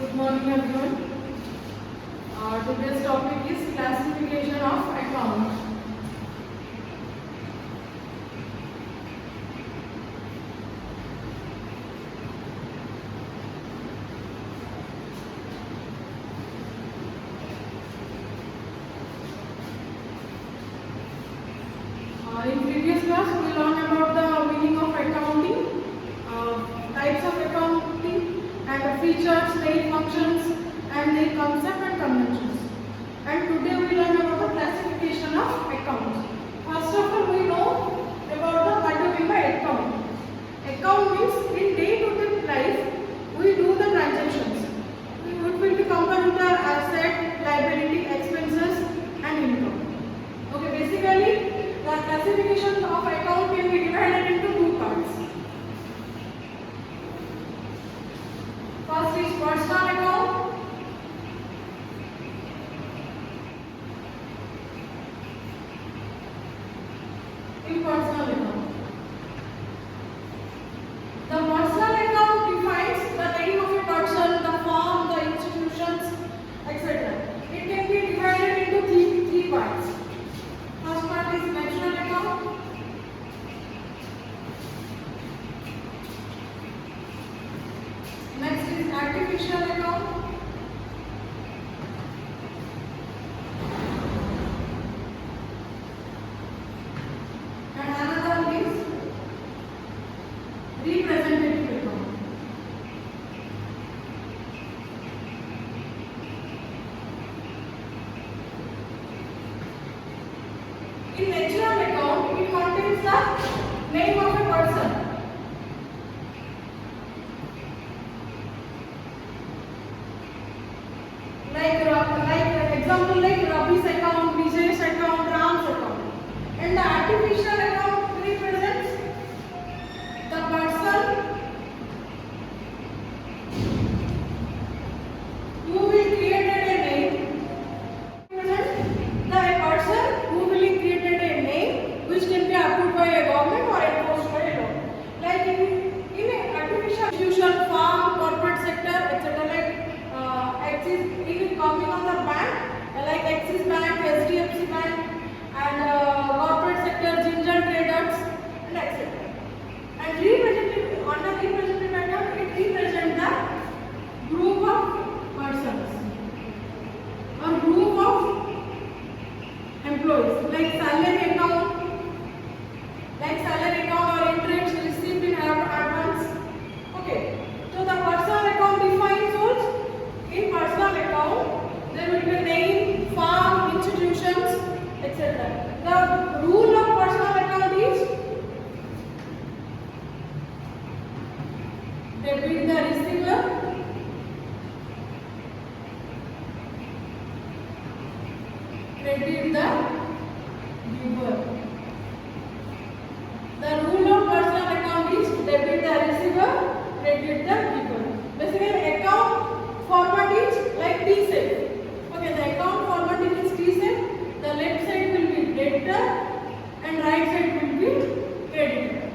Good morning everyone. Today's topic is classification of account. In previous class we learned about the meaning of accounting, types of accounting and the features, their functions and their concept and conventions. And today we learn about the classification of accounts. First of all, we know about the what do we mean by account. Account means in day-to-day life we do the transactions. It will be compared with the asset, liability, expenses and income. Okay, basically the classification of account can be divided into two parts. First is personal account. In personal account. The personal account defines the name of a person, the firm, the institutions, etc. It can be divided into three parts. First part is natural account. Next is artificial account. And another is representative account. In natural account, it contains the name of a person. Example like Ravi's account, Vijay's account, Ram's account. And the artificial account represents the person who will create a name. Represents the person who will create a name which can be approved by a government or enforced by a law. Like in an artificial institution, farm, corporate sector, etc. Like it is coming on the bank. Like Axis Bank, HDFC Bank and corporate sector, Ginger Traders and etc. And representative, on the representative account, it represents the group of persons or group of employees like salary account or interest received in advance. Okay, so the personal account defines rules. In personal account there will be name, firm, institutions, etc. The rule of personal account is debit the receiver, credit the giver. The rule of personal account is debit the receiver, credit the giver. Basically, account format is like T-shape. Okay, the account format is T-shape. The left side will be debtor and right side will be creditor.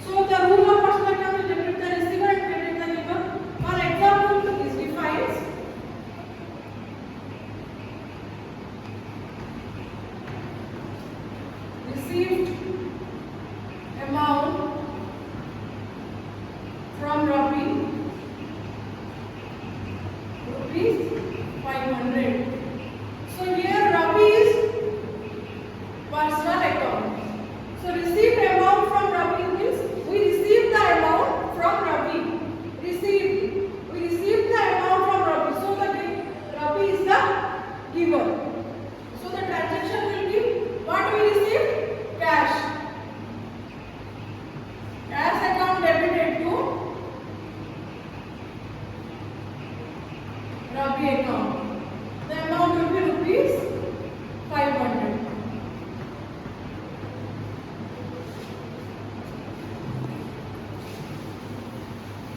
So the rule of personal account is debit the receiver and credit the giver. For example, is defines received amount from Ravi rupees 500. So here Ravi is personal account. So received amount from Ravi means we received the amount from Ravi. We received the amount from Ravi. So the Ravi is the giver. So the transaction will be what we received? Cash. Cash account debited to Ravi account. The amount will be rupees 500.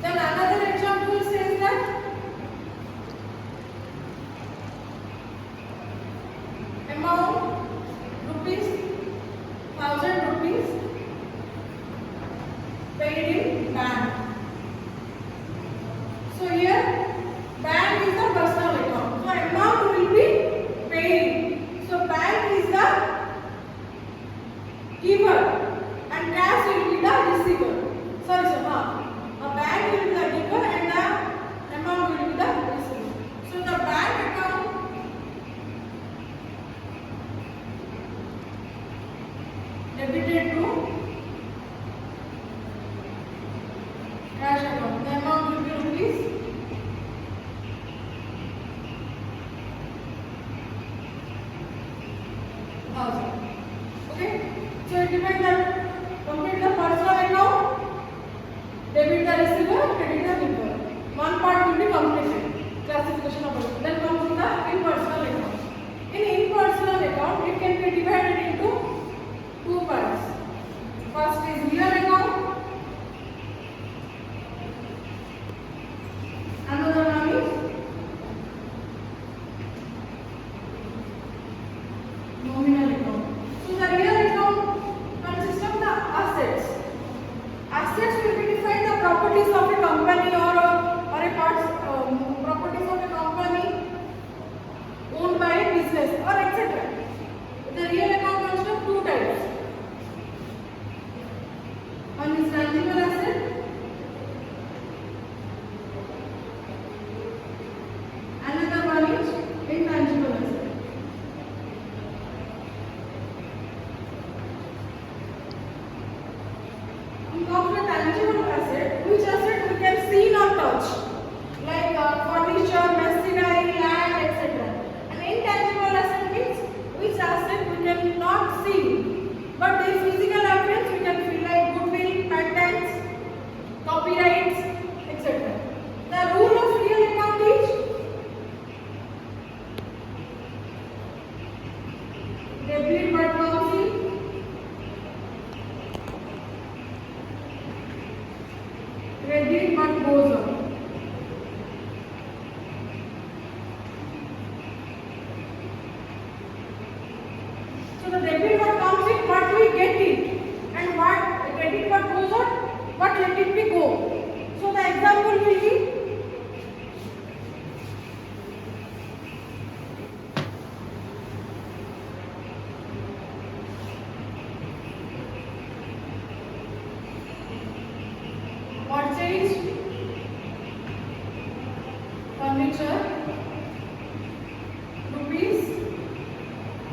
Then another example says that amount rupees 1000 rupees paid in bank. So here bank But their physical appearance we can feel like goodwill, patents, copyrights, etc. The rule of real account is debit but comes in, credit but goes out. So the debit what comes in, what we get it, and what credit what goes out, what let it be go. So the example will be purchase furniture rupees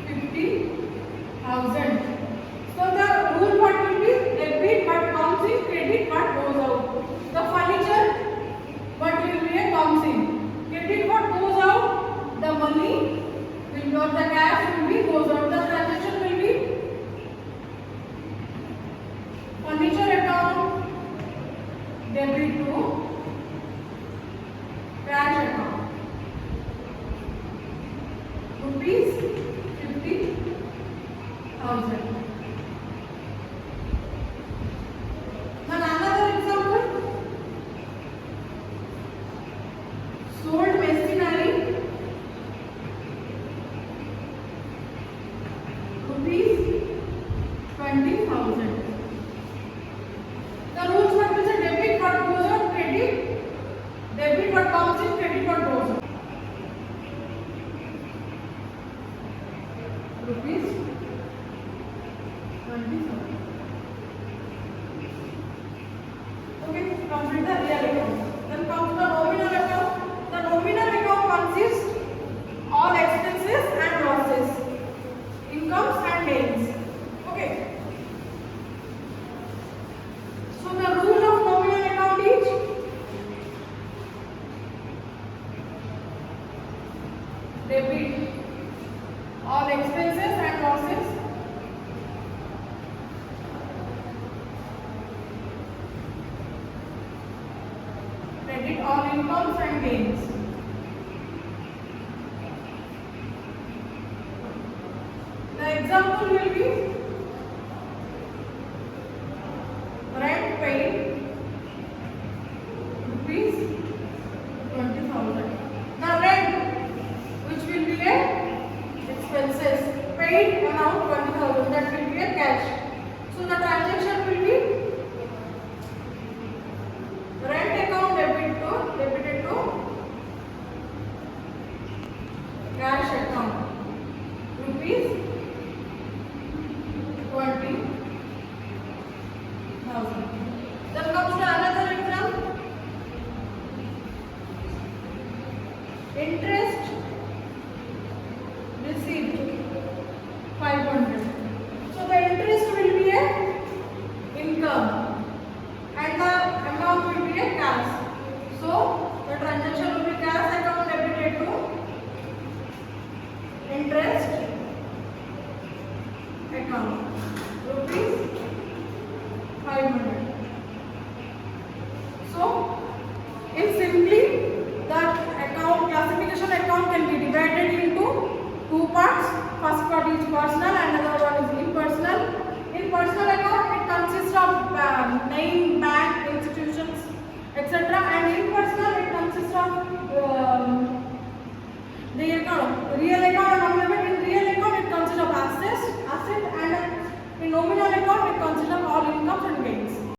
50,000. So the rule what will be debit what comes in, credit what goes out. The furniture what will be comes in, credit what goes out, the money will not, the cash will be goes out. The transaction will be furniture account debit to cash account rupees 50,000. Now another example, sold machinery rupees 20,000. The rules what will say debit what goes out, credit, debit what comes in, credit what goes out. Rupees 20,000. Okay, complete the real account. Then comes the nominal account. The nominal account consists all expenses and losses, incomes and gains. Okay. So the rule of nominal account is debit all expenses and losses, credit all incomes and gains. The example will be rent paid rupees 20,000. The rent which will be a expenses, paid amount 20,000, that will be a cash. So the transaction will be rent account debited to cash account rupees 20,000. Then comes to another example, interest received